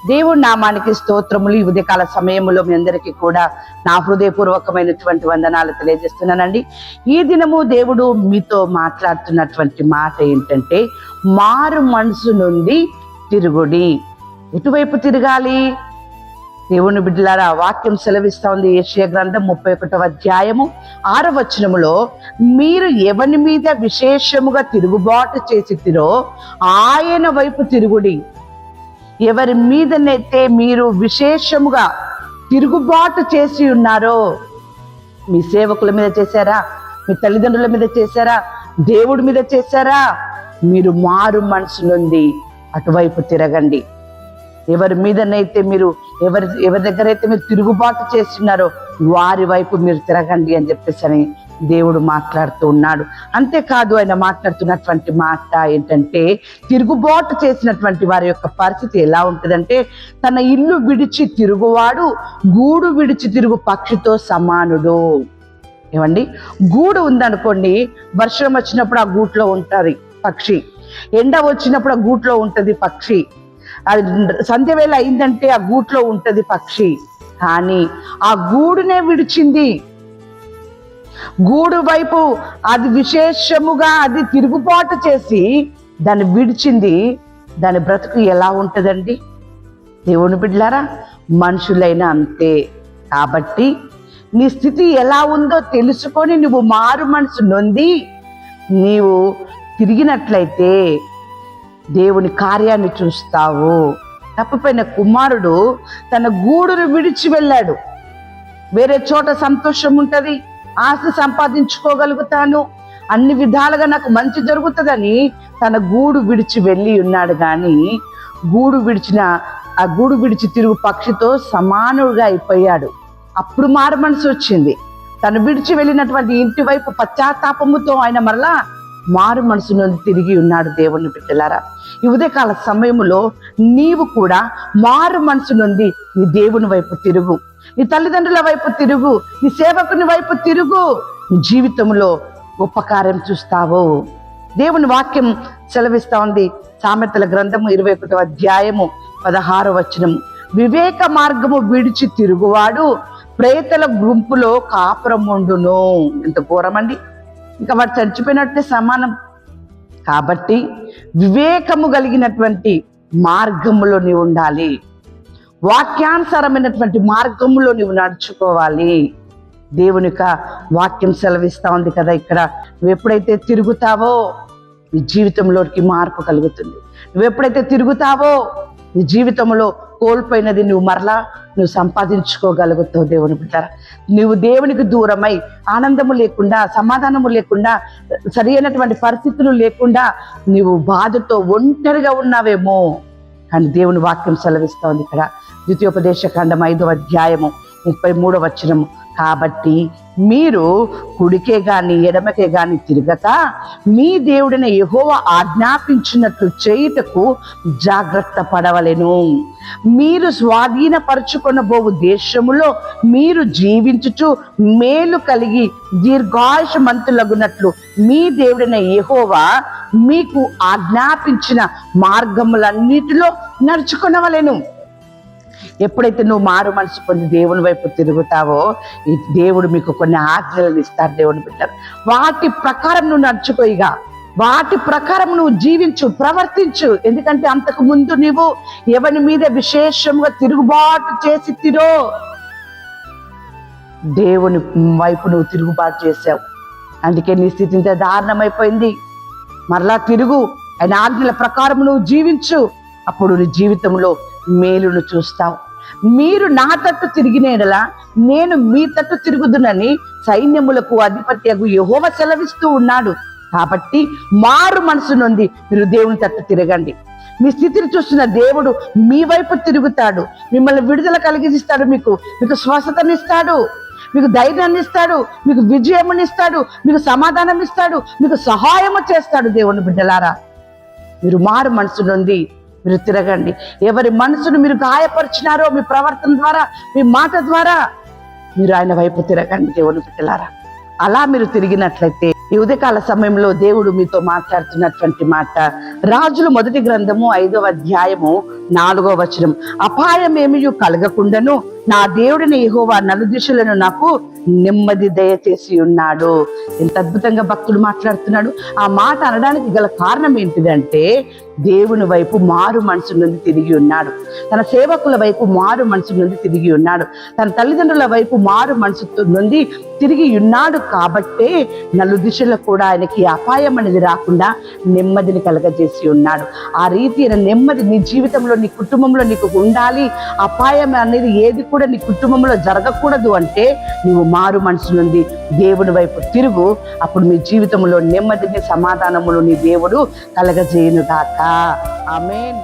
దేవుడి నామానికి స్తోత్రములు. ఈ ఉదయకాల సమయంలో మీ అందరికీ కూడా నా హృదయపూర్వకమైనటువంటి వందనాలు తెలియజేస్తున్నానండి. ఈ దినము దేవుడు మీతో మాట్లాడుతున్నటువంటి మాట ఏంటంటే, మారు మనసు నుండి తిరుగుడి. ఎటువైపు తిరగాలి? దేవుని బిడ్డలారా, వాక్యం సెలవిస్తా ఉంది. యెషయా గ్రంథం 31వ అధ్యాయము 6వ వచనములో, మీరు ఎవరి మీద విశేషముగా తిరుగుబాటు చేసితిరో ఆయన వైపు తిరుగుడి. ఎవరి మీదనైతే మీరు విశేషముగా తిరుగుబాటు చేసి ఉన్నారో, మీ సేవకుల మీద చేశారా? మీ తల్లిదండ్రుల మీద చేశారా? దేవుడి మీద చేశారా? మీరు మారు మనసు నుండి అటువైపు తిరగండి. ఎవరి మీదనైతే మీరు ఎవరి దగ్గర అయితే మీరు తిరుగుబాటు చేస్తున్నారో వారి వైపు మీరు తిరగండి అని చెప్పేసి దేవుడు మాట్లాడుతూ ఉన్నాడు. అంతేకాదు, ఆయన మాట్లాడుతున్నటువంటి మాట ఏంటంటే, తిరుగుబాటు చేసినటువంటి వారి యొక్క పరిస్థితి ఎలా ఉంటుందంటే, తన ఇల్లు విడిచి తిరుగువాడు గూడు విడిచి తిరుగు పక్షితో సమానుడు. ఏమండి, గూడు ఉందనుకోండి, వర్షం వచ్చినప్పుడు ఆ గూట్లో ఉంటుంది పక్షి, ఎండ వచ్చినప్పుడు ఆ గూట్లో ఉంటుంది పక్షి, అది సంధ్యవేళ అయిందంటే ఆ గూట్లో ఉంటుంది పక్షి. కానీ ఆ గూడునే విడిచింది, గూడు వైపు అది విశేషముగా అది తిరుగుబాటు చేసి దాన్ని విడిచింది. దాని బ్రతుకు ఎలా ఉంటుందండి? దేవుని బిడ్డలారా, మనుషులైనా అంతే. కాబట్టి నీ స్థితి ఎలా ఉందో తెలుసుకొని నువ్వు మారు మనసు నొంది నీవు తిరిగినట్లయితే దేవుని కార్యాన్ని చూస్తావు. తప్పిపోయిన కుమారుడు తన గూడును విడిచి వెళ్ళాడు. వేరే చోట సంతోషం ఉంటుంది, ఆస్తి సంపాదించుకోగలుగుతాను, అన్ని విధాలుగా నాకు మంచి జరుగుతుందని తన గూడు విడిచి వెళ్ళి ఉన్నాడు. కానీ ఆ గూడు విడిచి తిరుగు పక్షితో సమానుడుగా అయిపోయాడు. అప్పుడు మారు మనసు వచ్చింది. తను విడిచి వెళ్ళినటువంటి ఇంటి వైపు పశ్చాత్తాపముతో ఆయన మరలా మారు మనసు నుండి తిరిగి ఉన్నాడు. దేవుని బిడ్డలారా, ఈ ఉదయకాల సమయంలో నీవు కూడా మారు మనసు నుండి నీ దేవుని వైపు తిరుగు, నీ తల్లిదండ్రుల వైపు తిరుగు, నీ సేవకుని వైపు తిరుగు. నీ జీవితంలో గొప్ప కార్యం చూస్తావు. దేవుని వాక్యం సెలవిస్తా ఉంది. సామెతల గ్రంథము 21వ అధ్యాయము 16వ వచనం, వివేక మార్గము విడిచి తిరుగువాడు ప్రేతల గుంపులో కాపురముండును. ఎంత ఘోరమండి! ఇంకా వాడు చచ్చిపోయినట్టే సమానం. కాబట్టి వివేకము కలిగినటువంటి మార్గములో నీవు ఉండాలి. వాక్యానుసారమైనటువంటి మార్గంలో నీవు నడుచుకోవాలి. దేవుని యొక్క వాక్యం సెలవిస్తా ఉంది కదా ఇక్కడ, నువ్వు ఎప్పుడైతే తిరుగుతావో నీ జీవితంలోకి మార్పు కలుగుతుంది. నువ్వు ఎప్పుడైతే తిరుగుతావో నీ జీవితంలో కోల్పోయినది నువ్వు సంపాదించుకోగలుగుతావు. దేవుని బిడ్డలారా, నువ్వు దేవునికి దూరమై ఆనందము లేకుండా, సమాధానము లేకుండా, సరి అయినటువంటి పరిస్థితులు లేకుండా నీవు బాధతో ఒంటరిగా ఉన్నావేమో. కానీ దేవుని వాక్యం సెలవిస్తా ఉంది ఇక్కడ, ద్వితీయోపదేశకాండం 5వ అధ్యాయము 33వ వచనము, కాబట్టి మీరు కుడికే గాని ఎడమకే గాని తిరగక మీ దేవుడైన యెహోవా ఆజ్ఞాపించినట్లు చేయుటకు జాగ్రత్త పడవలెను. మీరు స్వాధీనపరచుకొనబోవు దేశములో మీరు జీవించుచు మేలు కలిగి దీర్ఘాయుషమంతులగునట్లు మీ దేవుడైన యెహోవా మీకు ఆజ్ఞాపించిన మార్గములన్నిటిలో నడుచుకొనవలెను. ఎప్పుడైతే నువ్వు మారు మనసు పొంది దేవుని వైపు తిరుగుతావో ఈ దేవుడు మీకు కొన్ని ఆజ్ఞలను ఇస్తారు. దేవుని బిడ్డలు, వాటి ప్రకారం నువ్వు నడుచుకోయిగా, వాటి ప్రకారం నువ్వు జీవించు, ప్రవర్తించు. ఎందుకంటే అంతకు ముందు నీవు ఎవరి మీద విశేషంగా తిరుగుబాటు చేసి దేవుని వైపు నువ్వు తిరుగుబాటు చేసావు. అందుకే నీ స్థితి ఇంత దారుణమైపోయింది. మరలా తిరుగు, ఆయన ఆజ్ఞల ప్రకారం నువ్వు జీవించు. అప్పుడు నీ జీవితంలో మేలును చూస్తావు. మీరు నా తట్టు తిరిగిన యెడల నేను మీ తట్టు తిరుగుదునని సైన్యములకు అధిపత్యగు యెహోవా సెలవిస్తూ ఉన్నాడు. కాబట్టి మారు మనసు నుండి మీరు దేవుని తట్టు తిరగండి. మీ స్థితిని చూస్తున్న దేవుడు మీ వైపు తిరుగుతాడు. మిమ్మల్ని విడుదల కలిగిస్తాడు, మీకు స్వస్థతనిస్తాడు, మీకు ధైర్యాన్ని ఇస్తాడు, మీకు విజయమునిస్తాడు, మీకు సమాధానం ఇస్తాడు, మీకు సహాయము చేస్తాడు. దేవుని బిడ్డలారా, మీరు మారు మనసు నుండి మీరు తిరగండి. ఎవరి మనసును మీరు గాయపరిచినారో మీ ప్రవర్తన ద్వారా, మీ మాట ద్వారా మీరు ఆయన వైపు తిరగండి. దేవుని బిడ్డలారా, అలా మీరు తిరిగినట్లయితే ఈ ఉదయకాల సమయంలో దేవుడు మీతో మాట్లాడుతున్నటువంటి మాట రాజులు 1వ గ్రంథము 5వ అధ్యాయము 4వ వచనం, అపాయమేమీ కలగకుండాను నా దేవుడిని యెహోవా నలుదిశలను నాకు నెమ్మది దయచేసి ఉన్నాడు. ఎంత అద్భుతంగా భక్తుడు మాట్లాడుతున్నాడు. ఆ మాట అనడానికి గల కారణం ఏంటిదంటే, దేవుని వైపు మారు మనసు నుండి తిరిగి ఉన్నాడు, తన సేవకుల వైపు మారు మనసు నుండి తిరిగి ఉన్నాడు, తన తల్లిదండ్రుల వైపు మారు మనసు నుండి తిరిగి ఉన్నాడు. కాబట్టే నలుదిశలో కూడా ఆయనకి అపాయం అనేది రాకుండా నెమ్మదిని కలగజేసి ఉన్నాడు. ఆ రీతి అయిన నెమ్మది నీ జీవితంలో, నీ కుటుంబంలో నీకు ఉండాలి. అపాయం అనేది ఏది కూడా నీ కుటుంబంలో జరగకూడదు అంటే నీవు మారు మనసు నుండి దేవుని వైపు తిరుగు. అప్పుడు మీ జీవితంలో నెమ్మదిని, సమాధానములు నీ దేవుడు కలగజేయునుగాక. ఆమేన్.